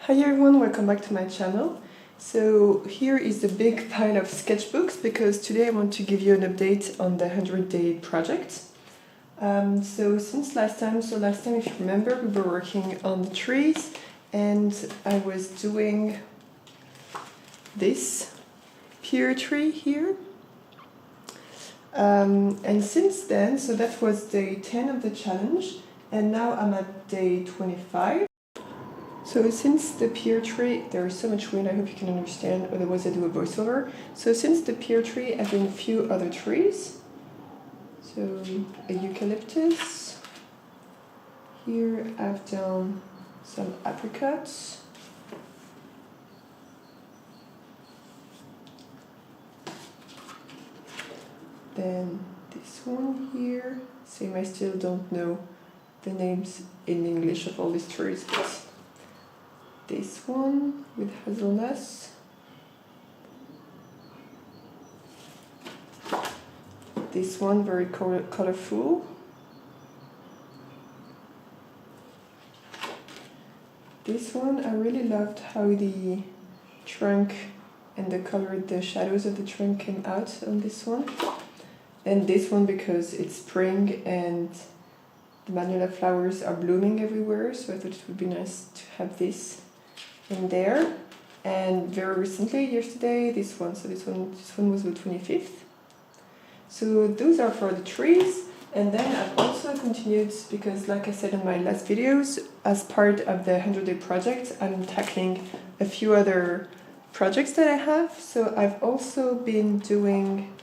Hi everyone, welcome back to my channel. So here is the big pile of sketchbooks because today I want to give you an update on the 100-day project. So since last time if you remember, we were working on the trees and I was doing this pear tree here. And since then, so that was day 10 of the challenge and now I'm at day 25. So since the pear tree, there is so much wind, I hope you can understand, otherwise I do a voiceover. So since the pear tree, I've done a few other trees. So a eucalyptus. Here I've done some apricots. Then this one here. Same, I still don't know the names in English of all these trees, but this one with hazelnuts. This one very colorful. This one I really loved how the trunk and the shadows of the trunk came out on this one. And this one because it's spring and the magnolia flowers are blooming everywhere, so I thought it would be nice to have this in there. And very recently, yesterday, this one. So this one was the 25th. So those are for the trees. And then I've also continued because, like I said in my last videos, as part of the 100-day project, I'm tackling a few other projects that I have. So I've also been doing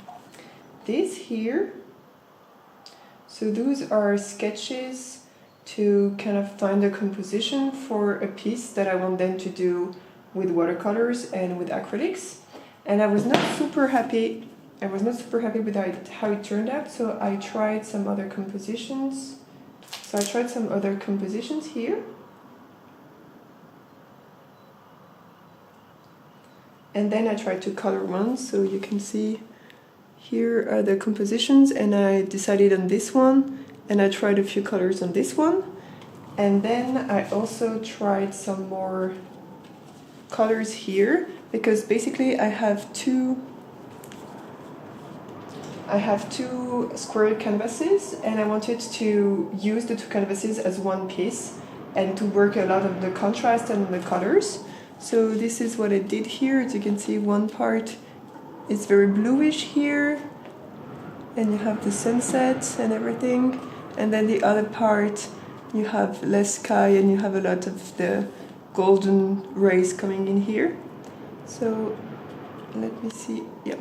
this here. So those are sketches to kind of find a composition for a piece that I want them to do with watercolors and with acrylics. And I was not super happy with how it turned out, so I tried some other compositions. So I tried some other compositions here. And then I tried to color one, so you can see here are the compositions, and I decided on this one, and I tried a few colors on this one. And then I also tried some more colors here, because basically I have two square canvases, and I wanted to use the two canvases as one piece and to work a lot of the contrast and the colors. So this is what I did here. As you can see, one part is very bluish here, and you have the sunset and everything, and then the other part you have less sky and you have a lot of the golden rays coming in here. So let me see, yeah.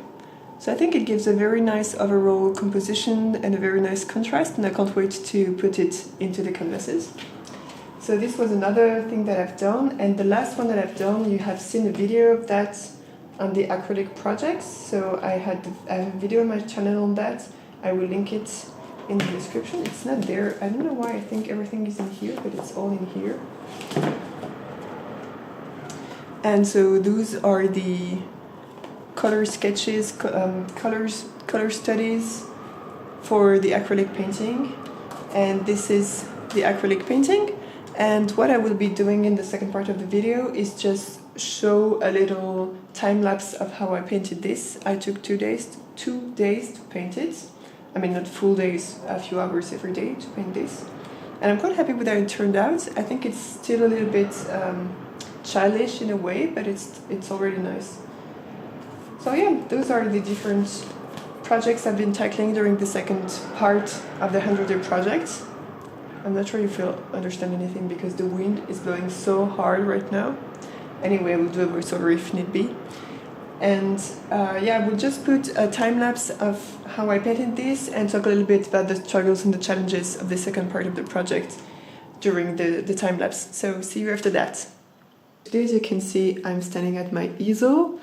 So I think it gives a very nice overall composition and a very nice contrast, and I can't wait to put it into the canvases. So this was another thing that I've done, and the last one that I've done, you have seen a video of that on the acrylic projects. So I have a video on my channel on that. I will link it in the description. It's not there. I don't know why I think everything is in here, but it's all in here. And so those are the color sketches, color studies for the acrylic painting. And this is the acrylic painting. And what I will be doing in the second part of the video is just show a little time lapse of how I painted this. I took 2 days to paint it. I mean, not full days, a few hours every day to paint this. And I'm quite happy with how it turned out. I think it's still a little bit childish in a way, but it's already nice. So yeah, those are the different projects I've been tackling during the second part of the 100-day project. I'm not sure if you'll understand anything because the wind is blowing so hard right now. Anyway, I will do a voiceover if need be. And yeah, we'll just put a time lapse of how I painted this and talk a little bit about the struggles and the challenges of the second part of the project during the time lapse. So see you after that. Today, as you can see, I'm standing at my easel.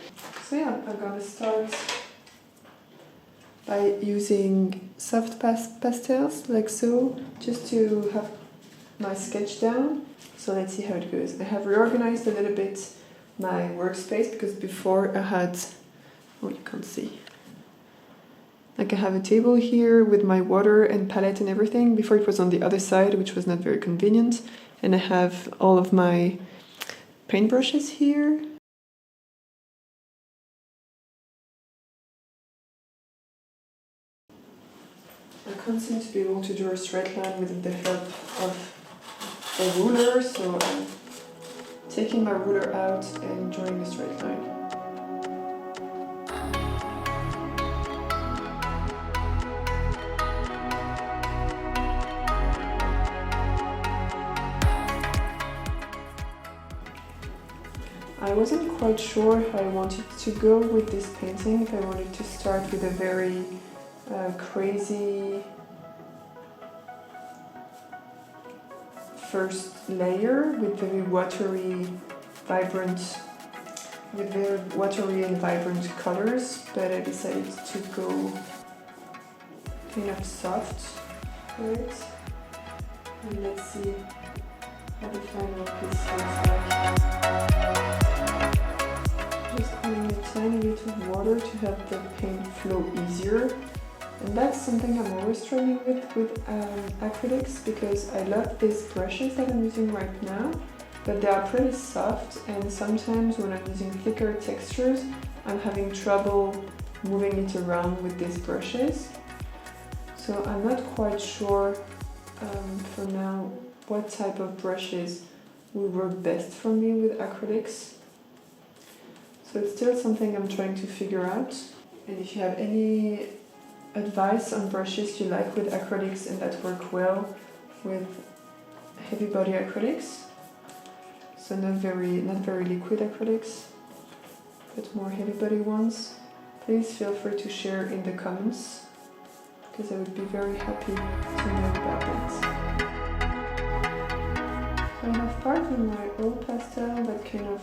So yeah, I'm gonna start by using soft pastels like so, just to have my sketch down. So let's see how it goes. I have reorganized a little bit my workspace because before I had, oh, you can't see. Like I have a table here with my water and palette and everything. Before it was on the other side, which was not very convenient. And I have all of my paintbrushes here. I can't seem to be able to draw a straight line with the help of a ruler, so I'm taking my ruler out and drawing a straight line. I wasn't quite sure how I wanted to go with this painting, if I wanted to start with a very crazy first layer with very watery and vibrant colors, but I decided to go kind of soft for it. And let's see how the final piece looks like. Just adding a tiny bit of water to help the paint flow easier. And that's something I'm always struggling with acrylics, because I love these brushes that I'm using right now, but they are pretty soft, and sometimes when I'm using thicker textures, I'm having trouble moving it around with these brushes. So I'm not quite sure for now what type of brushes will work best for me with acrylics. So it's still something I'm trying to figure out. And if you have any advice on brushes you like with acrylics and that work well with heavy body acrylics, so not very liquid acrylics, but more heavy body ones, please feel free to share in the comments, because I would be very happy to know about that. So I have part of my oil pastel that kind of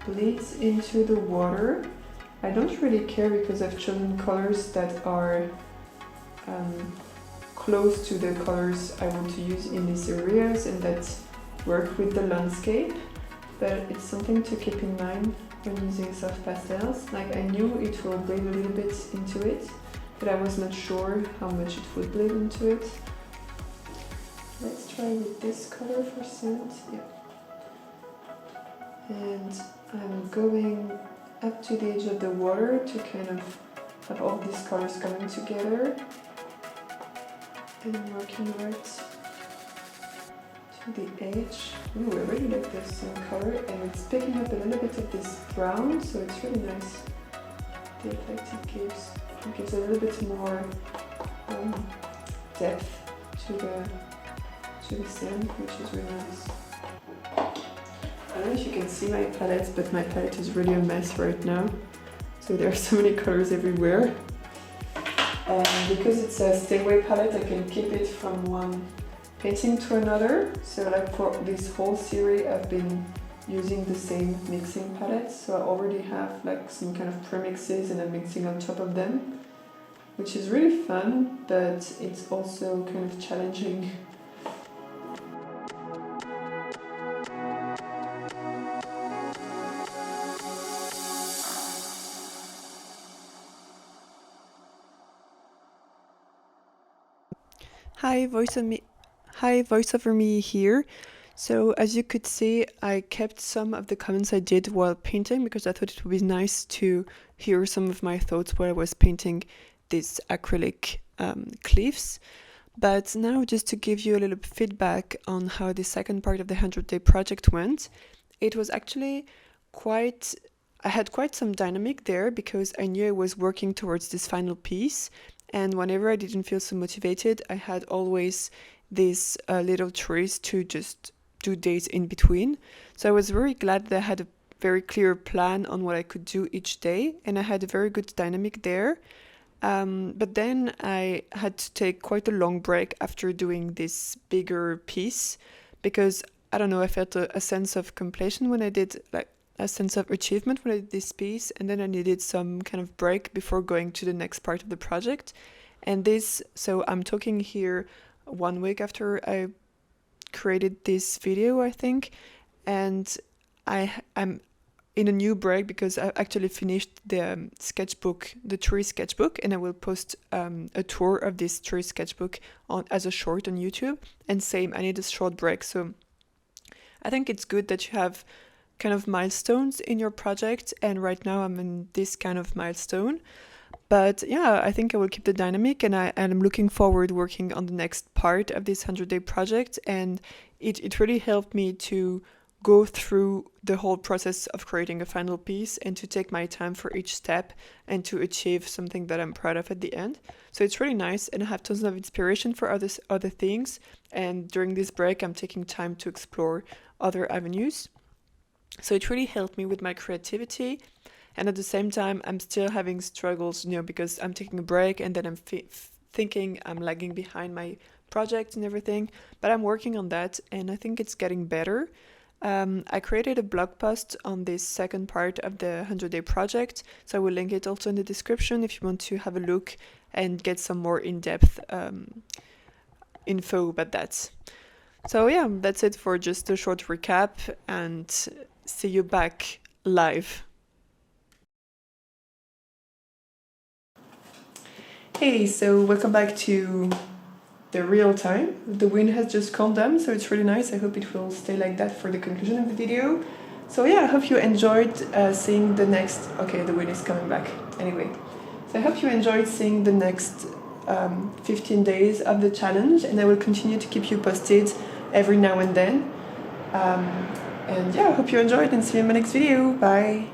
bleeds into the water. I don't really care, because I've chosen colors that are close to the colors I want to use in these areas and that work with the landscape, but it's something to keep in mind when using soft pastels. Like, I knew it will bleed a little bit into it, but I was not sure how much it would bleed into it. Let's try with this color for scent. Yeah. And I'm going up to the edge of the water to kind of have all these colors coming together, and working right to the edge. Ooh, I really like this color, and it's picking up a little bit of this brown, so it's really nice. The effect it gives a little bit more depth to the sand, which is really nice. I don't know if you can see my palette, but my palette is really a mess right now. So there are so many colors everywhere. And because it's a stay-away palette, I can keep it from one painting to another. So like for this whole series, I've been using the same mixing palette. So I already have like some kind of premixes and I'm mixing on top of them, which is really fun, but it's also kind of challenging. Hi, voiceover me here. So as you could see, I kept some of the comments I did while painting, because I thought it would be nice to hear some of my thoughts while I was painting these acrylic cliffs. But now, just to give you a little feedback on how the second part of the 100-day project went, it was actually I had quite some dynamic there, because I knew I was working towards this final piece. And whenever I didn't feel so motivated, I had always these little trees to just do days in between. So I was very glad that I had a very clear plan on what I could do each day, and I had a very good dynamic there. But then I had to take quite a long break after doing this bigger piece, because I don't know, I felt a sense of completion when I did, like a sense of achievement when I did this piece, and then I needed some kind of break before going to the next part of the project. And so I'm talking here 1 week after I created this video, I think, and I'm in a new break because I actually finished the sketchbook, the tree sketchbook, and I will post a tour of this tree sketchbook as a short on YouTube. And same, I need a short break, so I think it's good that you have kind of milestones in your project, and right now I'm in this kind of milestone. But yeah, I think I will keep the dynamic, and I'm looking forward working on the next part of this 100-day project. And it really helped me to go through the whole process of creating a final piece and to take my time for each step and to achieve something that I'm proud of at the end. So it's really nice, and I have tons of inspiration for other things. And during this break, I'm taking time to explore other avenues. So it really helped me with my creativity. And at the same time, I'm still having struggles, because I'm taking a break and then I'm thinking I'm lagging behind my project and everything. But I'm working on that, and I think it's getting better. I created a blog post on this second part of the 100-day project, so I will link it also in the description if you want to have a look and get some more in-depth info about that. So yeah, that's it for just a short recap, and see you back live. Hey, so welcome back to the real time. The wind has just calmed down, so it's really nice. I hope it will stay like that for the conclusion of the video. So yeah, I hope you enjoyed seeing the next... Okay, the wind is coming back. Anyway, so I hope you enjoyed seeing the next 15 days of the challenge, and I will continue to keep you posted every now and then. And yeah, I hope you enjoyed, and see you in my next video. Bye!